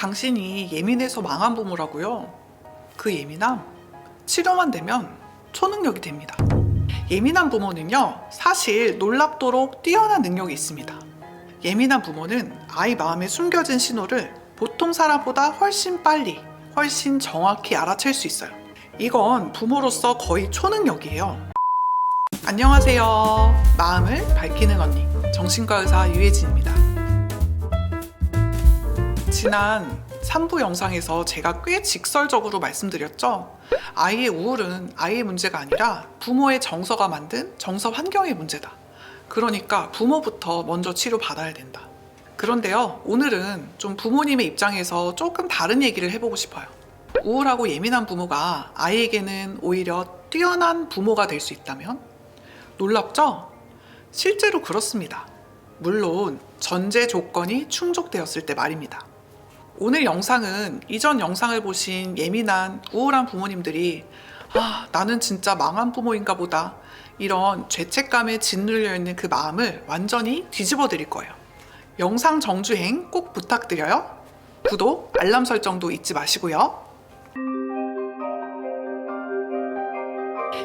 당신이 예민해서 망한 부모라고요? 그 예민함, 치료만 되면 초능력이 됩니다. 예민한 부모는요, 사실 놀랍도록 뛰어난 능력이 있습니다. 예민한 부모는 아이 마음에 숨겨진 신호를 보통 사람보다 훨씬 빨리, 훨씬 정확히 알아챌 수 있어요. 이건 부모로서 거의 초능력이에요. 안녕하세요. 마음을 밝히는 언니, 정신과 의사 유혜진입니다. 지난 3부 영상에서 제가 꽤 직설적으로 말씀드렸죠. 아이의 우울은 아이의 문제가 아니라 부모의 정서가 만든 정서 환경의 문제다. 그러니까 부모부터 먼저 치료받아야 된다. 그런데요, 오늘은 좀 부모님의 입장에서 조금 다른 얘기를 해보고 싶어요. 우울하고 예민한 부모가 아이에게는 오히려 뛰어난 부모가 될 수 있다면? 놀랍죠? 실제로 그렇습니다. 물론 전제 조건이 충족되었을 때 말입니다. 오늘 영상은 이전 영상을 보신 예민한 우울한 부모님들이 나는 진짜 망한 부모인가 보다, 이런 죄책감에 짓눌려 있는 그 마음을 완전히 뒤집어 드릴 거예요. 영상 정주행 꼭 부탁드려요. 구독, 알람 설정도 잊지 마시고요.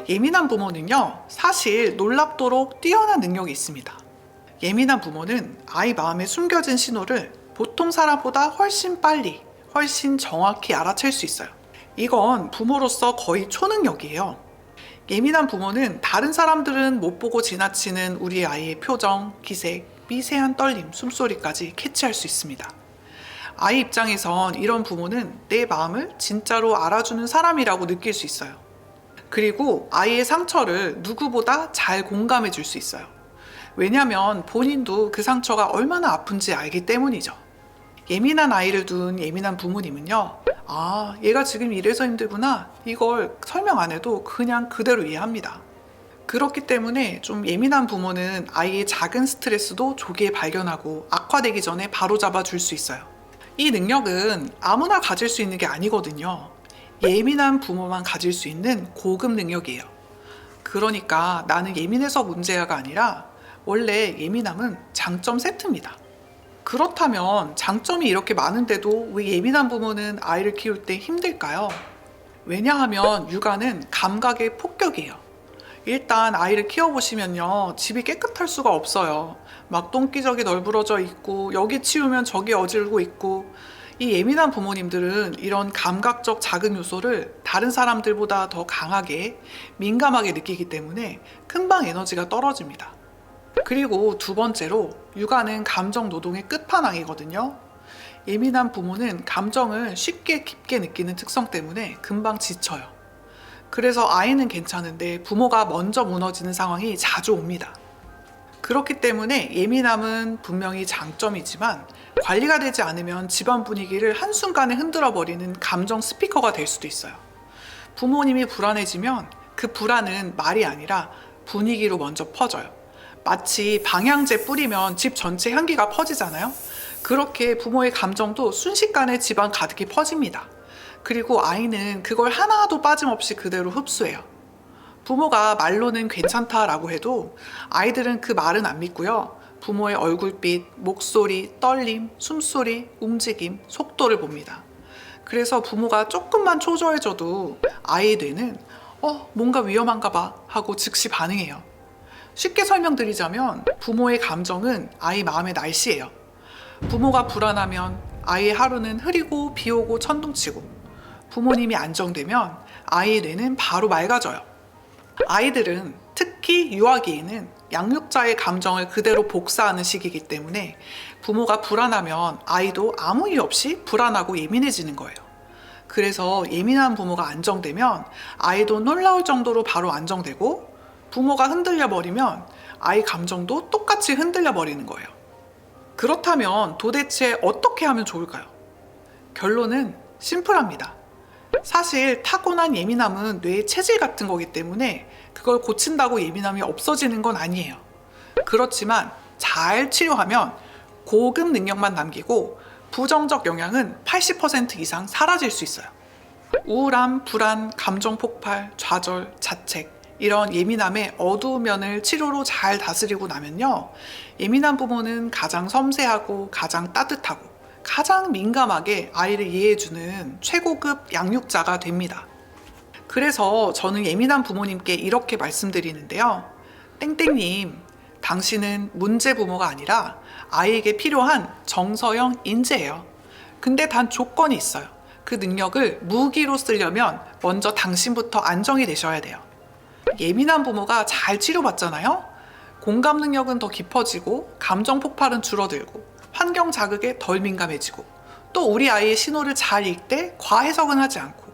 예민한 부모는요, 사실 놀랍도록 뛰어난 능력이 있습니다. 예민한 부모는 아이 마음에 숨겨진 신호를 보통 사람보다 훨씬 빨리, 훨씬 정확히 알아챌 수 있어요. 이건 부모로서 거의 초능력이에요. 예민한 부모는 다른 사람들은 못 보고 지나치는 우리 아이의 표정, 기색, 미세한 떨림, 숨소리까지 캐치할 수 있습니다. 아이 입장에선 이런 부모는 내 마음을 진짜로 알아주는 사람이라고 느낄 수 있어요. 그리고 아이의 상처를 누구보다 잘 공감해 줄 수 있어요. 왜냐하면 본인도 그 상처가 얼마나 아픈지 알기 때문이죠. 예민한 아이를 둔 예민한 부모님은요, 얘가 지금 이래서 힘들구나, 이걸 설명 안 해도 그냥 그대로 이해합니다. 그렇기 때문에 좀 예민한 부모는 아이의 작은 스트레스도 조기에 발견하고 악화되기 전에 바로잡아 줄 수 있어요. 이 능력은 아무나 가질 수 있는 게 아니거든요. 예민한 부모만 가질 수 있는 고급 능력이에요. 그러니까 나는 예민해서 문제야가 아니라 원래 예민함은 장점 세트입니다. 그렇다면 장점이 이렇게 많은데도 왜 예민한 부모는 아이를 키울 때 힘들까요? 왜냐하면 육아는 감각의 폭격이에요. 일단 아이를 키워보시면요, 집이 깨끗할 수가 없어요. 막 똥기저귀 널브러져 있고 여기 치우면 저기 어질고 있고. 이 예민한 부모님들은 이런 감각적 작은 요소를 다른 사람들보다 더 강하게, 민감하게 느끼기 때문에 금방 에너지가 떨어집니다. 그리고 두 번째로, 육아는 감정 노동의 끝판왕이거든요. 예민한 부모는 감정을 쉽게 깊게 느끼는 특성 때문에 금방 지쳐요. 그래서 아이는 괜찮은데 부모가 먼저 무너지는 상황이 자주 옵니다. 그렇기 때문에 예민함은 분명히 장점이지만 관리가 되지 않으면 집안 분위기를 한순간에 흔들어 버리는 감정 스피커가 될 수도 있어요. 부모님이 불안해지면 그 불안은 말이 아니라 분위기로 먼저 퍼져요. 마치 방향제 뿌리면 집 전체 향기가 퍼지잖아요. 그렇게 부모의 감정도 순식간에 집안 가득히 퍼집니다. 그리고 아이는 그걸 하나도 빠짐없이 그대로 흡수해요. 부모가 말로는 괜찮다라고 해도 아이들은 그 말은 안 믿고요. 부모의 얼굴빛, 목소리, 떨림, 숨소리, 움직임, 속도를 봅니다. 그래서 부모가 조금만 초조해져도 아이의 뇌는 뭔가 위험한가 봐 하고 즉시 반응해요. 쉽게 설명드리자면 부모의 감정은 아이 마음의 날씨예요. 부모가 불안하면 아이의 하루는 흐리고 비 오고 천둥치고, 부모님이 안정되면 아이의 뇌는 바로 맑아져요. 아이들은 특히 유아기에는 양육자의 감정을 그대로 복사하는 시기이기 때문에 부모가 불안하면 아이도 아무 이유 없이 불안하고 예민해지는 거예요. 그래서 예민한 부모가 안정되면 아이도 놀라울 정도로 바로 안정되고, 부모가 흔들려 버리면 아이 감정도 똑같이 흔들려 버리는 거예요. 그렇다면 도대체 어떻게 하면 좋을까요? 결론은 심플합니다. 사실 타고난 예민함은 뇌의 체질 같은 거기 때문에 그걸 고친다고 예민함이 없어지는 건 아니에요. 그렇지만 잘 치료하면 고급 능력만 남기고 부정적 영향은 80% 이상 사라질 수 있어요. 우울함, 불안, 감정 폭발, 좌절, 자책, 이런 예민함의 어두운 면을 치료로 잘 다스리고 나면요, 예민한 부모는 가장 섬세하고 가장 따뜻하고 가장 민감하게 아이를 이해해주는 최고급 양육자가 됩니다. 그래서 저는 예민한 부모님께 이렇게 말씀드리는데요. 땡땡님, 당신은 문제 부모가 아니라 아이에게 필요한 정서형 인재예요. 근데 단 조건이 있어요. 그 능력을 무기로 쓰려면 먼저 당신부터 안정이 되셔야 돼요. 예민한 부모가 잘 치료받잖아요? 공감 능력은 더 깊어지고 감정 폭발은 줄어들고 환경 자극에 덜 민감해지고 또 우리 아이의 신호를 잘 읽되 과해석은 하지 않고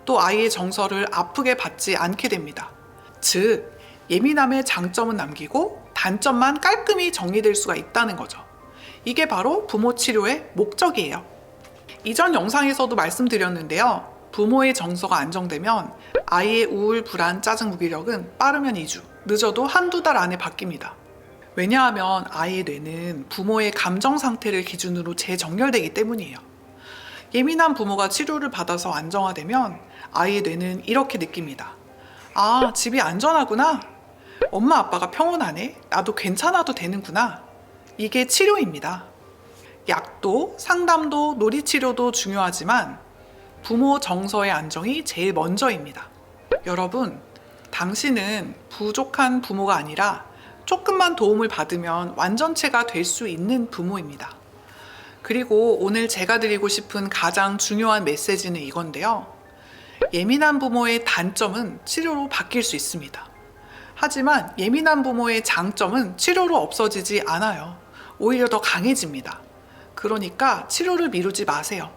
또 아이의 정서를 아프게 받지 않게 됩니다. 즉, 예민함의 장점은 남기고 단점만 깔끔히 정리될 수가 있다는 거죠. 이게 바로 부모 치료의 목적이에요. 이전 영상에서도 말씀드렸는데요. 부모의 정서가 안정되면 아이의 우울, 불안, 짜증, 무기력은 빠르면 2주, 늦어도 한두 달 안에 바뀝니다. 왜냐하면 아이의 뇌는 부모의 감정 상태를 기준으로 재정렬되기 때문이에요. 예민한 부모가 치료를 받아서 안정화되면 아이의 뇌는 이렇게 느낍니다. 아, 집이 안전하구나. 엄마 아빠가 평온하네. 나도 괜찮아도 되는구나. 이게 치료입니다. 약도, 상담도, 놀이치료도 중요하지만 부모 정서의 안정이 제일 먼저입니다. 여러분, 당신은 부족한 부모가 아니라 조금만 도움을 받으면 완전체가 될 수 있는 부모입니다. 그리고 오늘 제가 드리고 싶은 가장 중요한 메시지는 이건데요. 예민한 부모의 단점은 치료로 바뀔 수 있습니다. 하지만 예민한 부모의 장점은 치료로 없어지지 않아요. 오히려 더 강해집니다. 그러니까 치료를 미루지 마세요.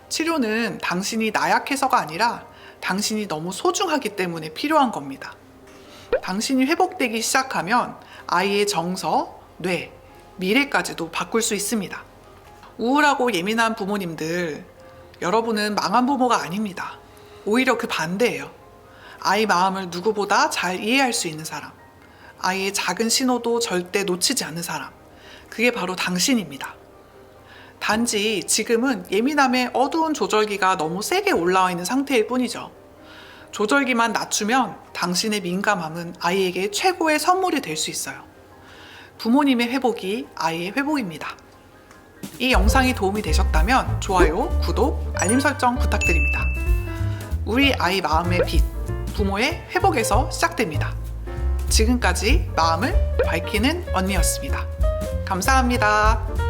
치료는 당신이 나약해서가 아니라 당신이 너무 소중하기 때문에 필요한 겁니다. 당신이 회복되기 시작하면 아이의 정서, 뇌, 미래까지도 바꿀 수 있습니다. 우울하고 예민한 부모님들, 여러분은 망한 부모가 아닙니다. 오히려 그 반대예요. 아이 마음을 누구보다 잘 이해할 수 있는 사람, 아이의 작은 신호도 절대 놓치지 않는 사람, 그게 바로 당신입니다. 단지 지금은 예민함의 어두운 조절기가 너무 세게 올라와 있는 상태일 뿐이죠. 조절기만 낮추면 당신의 민감함은 아이에게 최고의 선물이 될 수 있어요. 부모님의 회복이 아이의 회복입니다. 이 영상이 도움이 되셨다면 좋아요, 구독, 알림 설정 부탁드립니다. 우리 아이 마음의 빛, 부모의 회복에서 시작됩니다. 지금까지 마음을 밝히는 언니였습니다. 감사합니다.